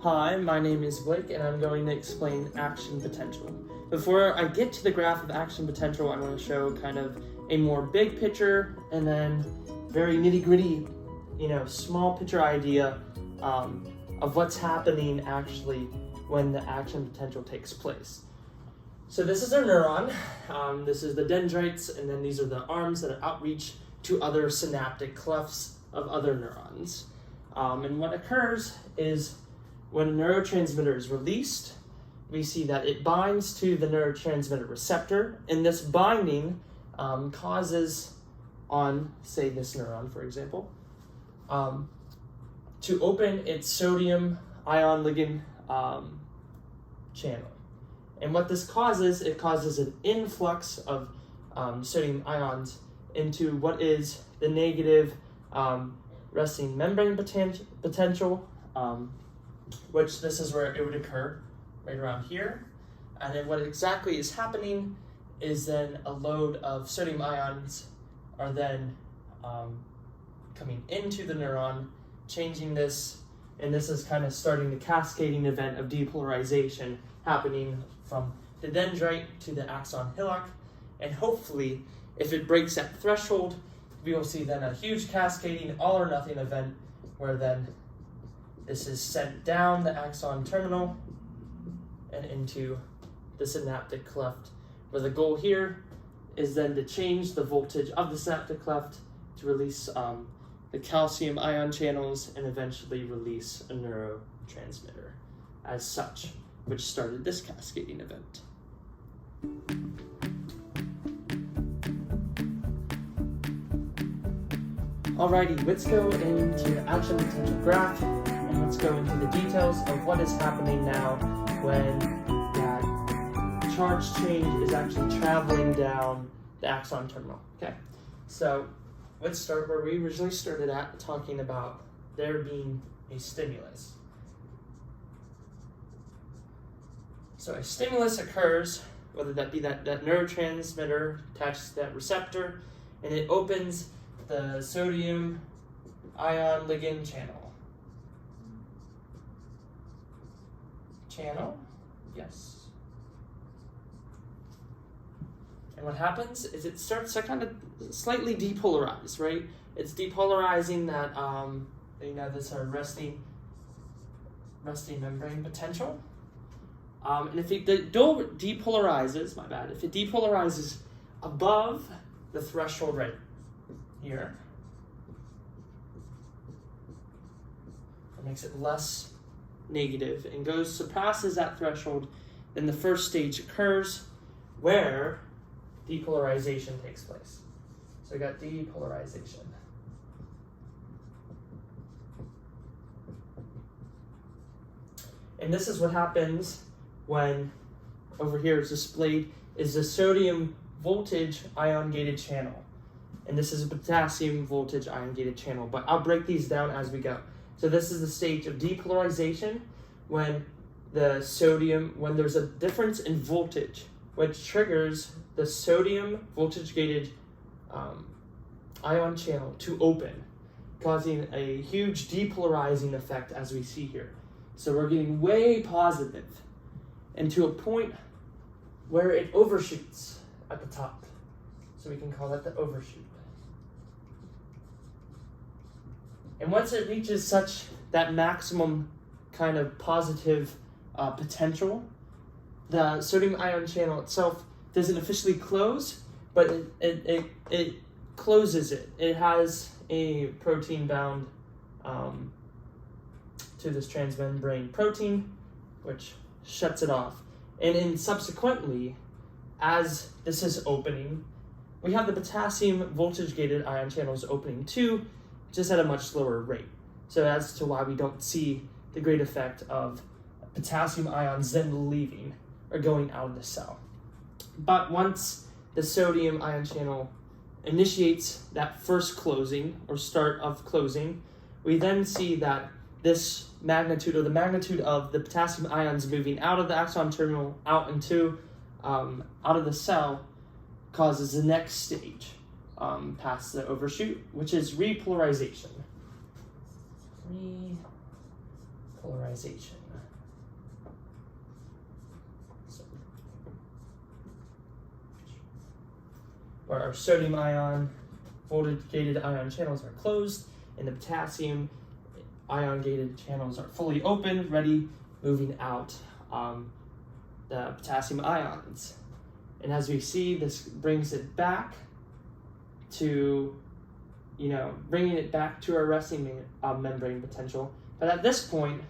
Hi, my name is Blake and I'm going to explain action potential. Before I get to the graph of action potential, I want to show kind of a more big picture and then very nitty-gritty, small picture idea of what's happening actually when the action potential takes place. So this is our neuron, this is the dendrites, and then these are the arms that outreach to other synaptic clefts of other neurons. And what occurs is when a neurotransmitter is released, we see that it binds to the neurotransmitter receptor, and this binding causes on, say, this neuron, for example, to open its sodium ion ligand channel. And what this causes, it causes an influx of sodium ions into what is the negative resting membrane potential, which this is where it would occur, right around here. And then what exactly is happening is then a load of sodium ions are then coming into the neuron, changing this, and this is kind of starting the cascading event of depolarization happening from the dendrite to the axon hillock. And hopefully, if it breaks that threshold, we will see then a huge cascading all or nothing event where then this is sent down the axon terminal and into the synaptic cleft, where the goal here is then to change the voltage of the synaptic cleft to release the calcium ion channels and eventually release a neurotransmitter as such, which started this cascading event. Alrighty, let's go into the action potential graph and let's go into the details of what is happening now when that charge change is actually traveling down the axon terminal. Okay, so let's start where we originally started at, talking about there being a stimulus. So a stimulus occurs, whether that be that neurotransmitter attaches to that receptor, and it opens the sodium ion ligand channel. Yes. And what happens is it starts to kind of slightly depolarize, right? It's depolarizing that, this resting membrane potential. And if it depolarizes, if it depolarizes above the threshold right here, it makes it less negative and surpasses that threshold, then the first stage occurs where depolarization takes place. So we got depolarization. And this is what happens when, over here is displayed, is the sodium voltage ion gated channel. And this is a potassium voltage ion gated channel, but I'll break these down as we go. So this is the stage of depolarization when when there's a difference in voltage, which triggers the sodium voltage gated ion channel to open, causing a huge depolarizing effect as we see here. So we're getting way positive and to a point where it overshoots at the top. So we can call that the overshoot. And once it reaches that maximum kind of positive potential, the sodium ion channel itself doesn't officially close, but it closes it. It has a protein bound to this transmembrane protein, which shuts it off. And then subsequently, as this is opening, we have the potassium voltage gated ion channels opening too, just at a much slower rate. So as to why we don't see the great effect of potassium ions then leaving or going out of the cell. But once the sodium ion channel initiates that first closing or start of closing, we then see that this magnitude, or the magnitude of the potassium ions moving out of the axon terminal out into out of the cell, causes the next stage past the overshoot, which is repolarization. Repolarization. where our sodium ion voltage gated ion channels are closed, and the potassium ion gated channels are fully open, ready, moving out the potassium ions. And as we see, this brings it back to, bringing it back to our resting membrane potential. But at this point,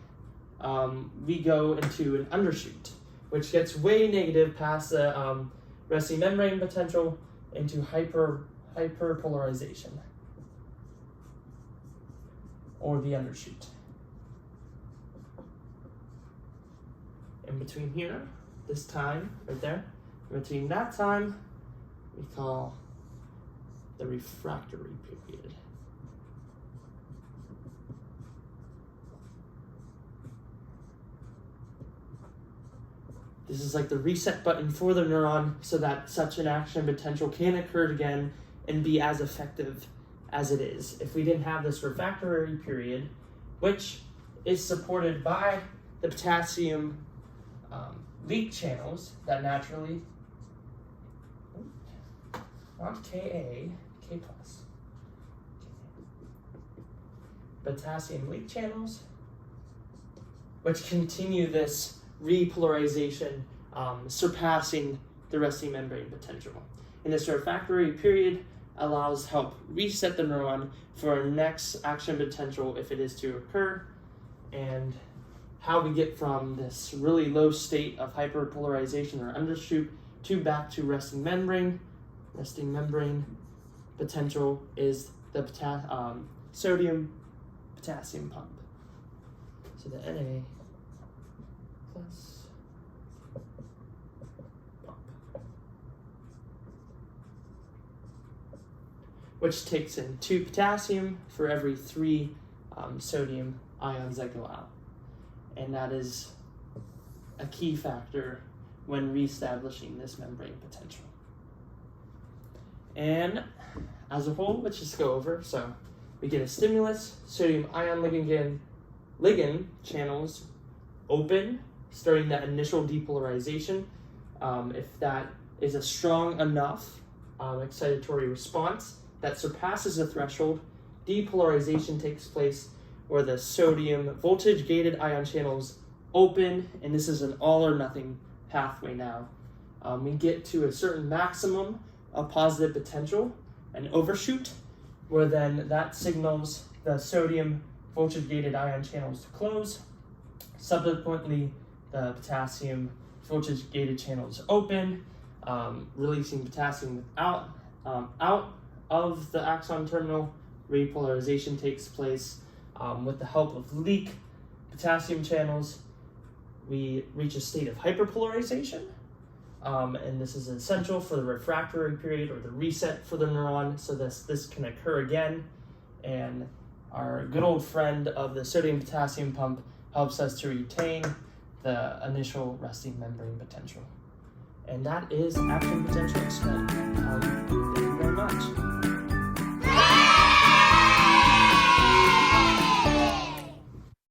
we go into an undershoot, which gets way negative past the resting membrane potential into hyperpolarization, or the undershoot. In between here, this time, right there, in between that time, we call the refractory period. This is like the reset button for the neuron so that such an action potential can occur again and be as effective as it is. If we didn't have this refractory period, which is supported by the potassium leak channels that naturally, not Ka, K plus, potassium leak channels, which continue this repolarization, surpassing the resting membrane potential. And this refractory period allows help reset the neuron for our next action potential if it is to occur, and how we get from this really low state of hyperpolarization or undershoot to back to resting membrane. Resting membrane potential is the sodium potassium pump. So the Na plus pump, which takes in 2 potassium for every 3 sodium ions that go out. And that is a key factor when reestablishing this membrane potential. And as a whole, let's just go over. So we get a stimulus, sodium ion ligand channels open, starting that initial depolarization. If that is a strong enough excitatory response that surpasses the threshold, depolarization takes place where the sodium voltage gated ion channels open, and this is an all or nothing pathway now. We get to a certain maximum of positive potential, an overshoot, where then that signals the sodium voltage gated ion channels to close. Subsequently, the potassium voltage gated channels open, releasing potassium out of the axon terminal. Repolarization takes place with the help of leak potassium channels. We reach a state of hyperpolarization, and this is essential for the refractory period or the reset for the neuron, so this can occur again. And our good old friend of the sodium potassium pump helps us to retain the initial resting membrane potential. And that is action potential explained. Thank you very much.